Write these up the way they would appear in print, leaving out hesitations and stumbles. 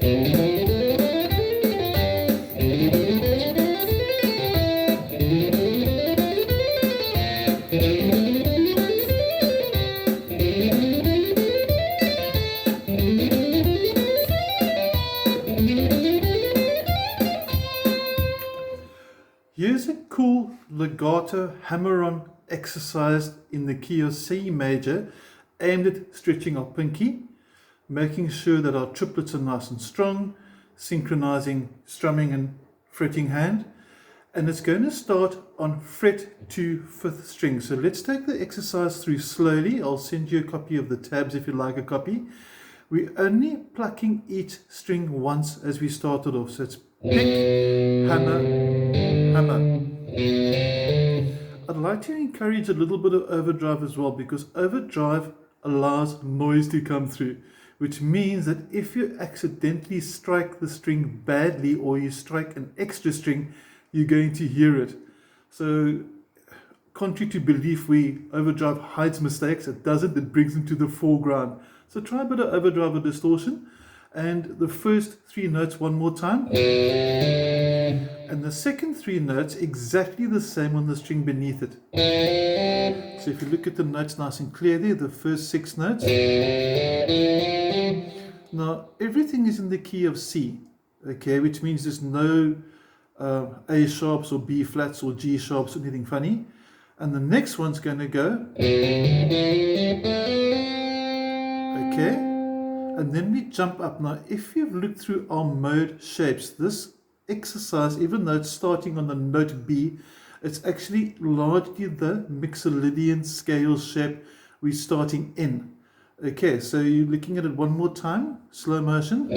Here's a cool legato hammer-on exercise in the key of C major, aimed at stretching our pinky, making sure that our triplets are nice and strong, synchronizing strumming and fretting hand. And it's going to start on fret to 5th string. So let's take the exercise through slowly. I'll send you a copy of the tabs if you'd like a copy. We're only plucking each string once as we started off. So it's pick, hammer, hammer. I'd like to encourage a little bit of overdrive as well, because overdrive allows noise to come through, which means that if you accidentally strike the string badly or you strike an extra string, you're going to hear it. So contrary to belief, overdrive hides mistakes. It doesn't, it brings them to the foreground. So try a bit of overdrive or distortion, and the first 3 notes one more time, and the second 3 notes exactly the same on the string beneath it. So if you look at the notes nice and clear there, the first 6 notes. Now everything is in the key of C, okay, which means there's no A sharps or B flats or G sharps or anything funny. And the next one's going to go, okay, and then we jump up. Now if you've looked through our mode shapes, this exercise, even though it's starting on the note B, it's actually largely the Mixolydian scale shape we're starting in. Okay, so you're looking at it one more time, slow motion.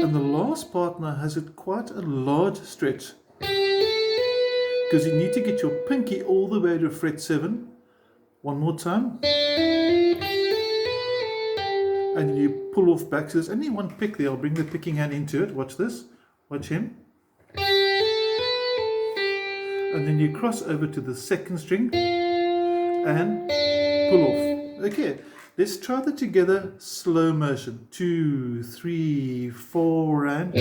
And the last part now has quite a large stretch, because you need to get your pinky all the way to fret 7. One more time. And you pull off back. So there's only one pick there. I'll bring the picking hand into it. Watch this. Watch him. And then you cross over to the second string and pull off. Okay, let's try that together, slow motion. 2, 3, 4, and...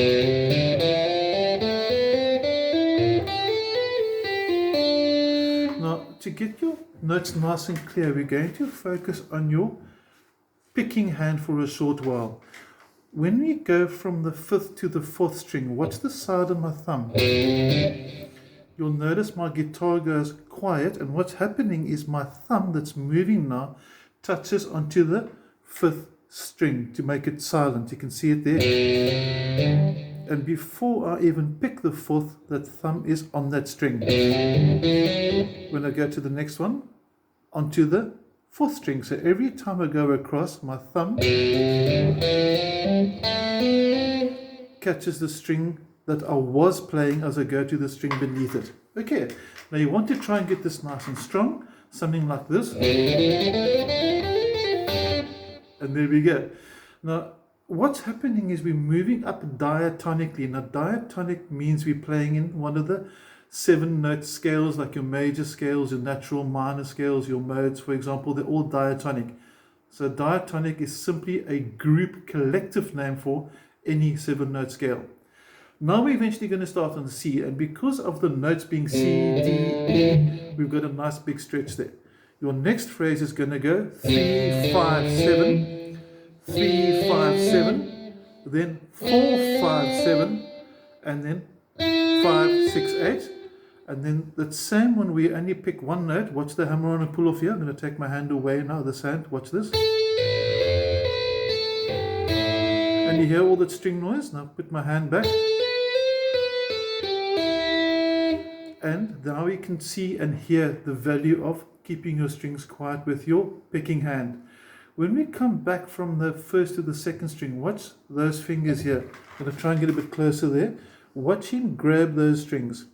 Now, to get your notes nice and clear, we're going to focus on your picking hand for a short while. When we go from the 5th to the 4th string, watch the side of my thumb. You'll notice my guitar goes quiet, and what's happening is my thumb that's moving now touches onto the 5th string to make it silent. You can see it there. And before I even pick the 4th, that thumb is on that string. When I go to the next one, onto the 4th string. So every time I go across, my thumb catches the string that I was playing as I go to the string beneath it. Okay, now you want to try and get this nice and strong, something like this. And there we go. Now, what's happening is we're moving up diatonically. Now, diatonic means we're playing in one of the 7-note scales, like your major scales, your natural minor scales, your modes, for example. They're all diatonic. So diatonic is simply a group collective name for any 7-note scale. Now we're eventually going to start on C, and because of the notes being C, D, E, we've got a nice big stretch there. Your next phrase is going to go 3, 5, 7, 3, 5, 7, then 4, 5, 7, and then 5, 6, 8. And then the same when we only pick one note. Watch the hammer on and pull off here. I'm going to take my hand away now, this hand. Watch this. And you hear all that string noise. Now put my hand back. And now you can see and hear the value of keeping your strings quiet with your picking hand. When we come back from the 1st to the 2nd string, watch those fingers here. I'm going to try and get a bit closer there. Watch him grab those strings.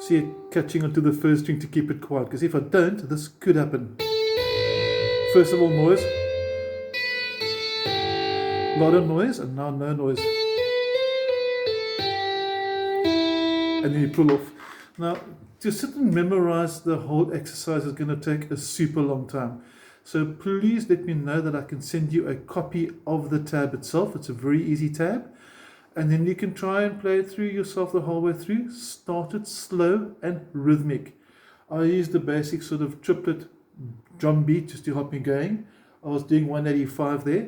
See it catching onto the 1st string to keep it quiet, because if I don't, this could happen. First of all, noise. A lot of noise, and now no noise. And then you pull off. Now, to sit and memorize the whole exercise is going to take a super long time. So please let me know that I can send you a copy of the tab itself. It's a very easy tab. And then you can try and play it through yourself the whole way through. Start it slow and rhythmic. I used the basic sort of triplet drum beat just to help me going. I was doing 185 there.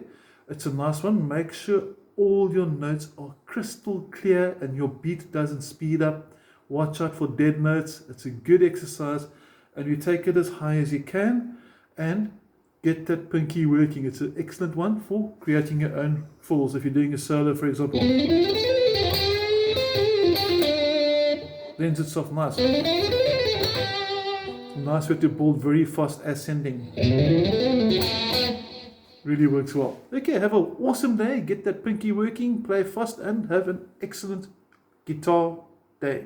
It's a nice one. Make sure all your notes are crystal clear and your beat doesn't speed up. Watch out for dead notes. It's a good exercise, and you take it as high as you can and get that pinky working. It's an excellent one for creating your own fills. If you're doing a solo, for example, lends itself nice. Nice way to build very fast ascending. Really works well. Okay, have an awesome day. Get that pinky working, play fast, and have an excellent guitar day.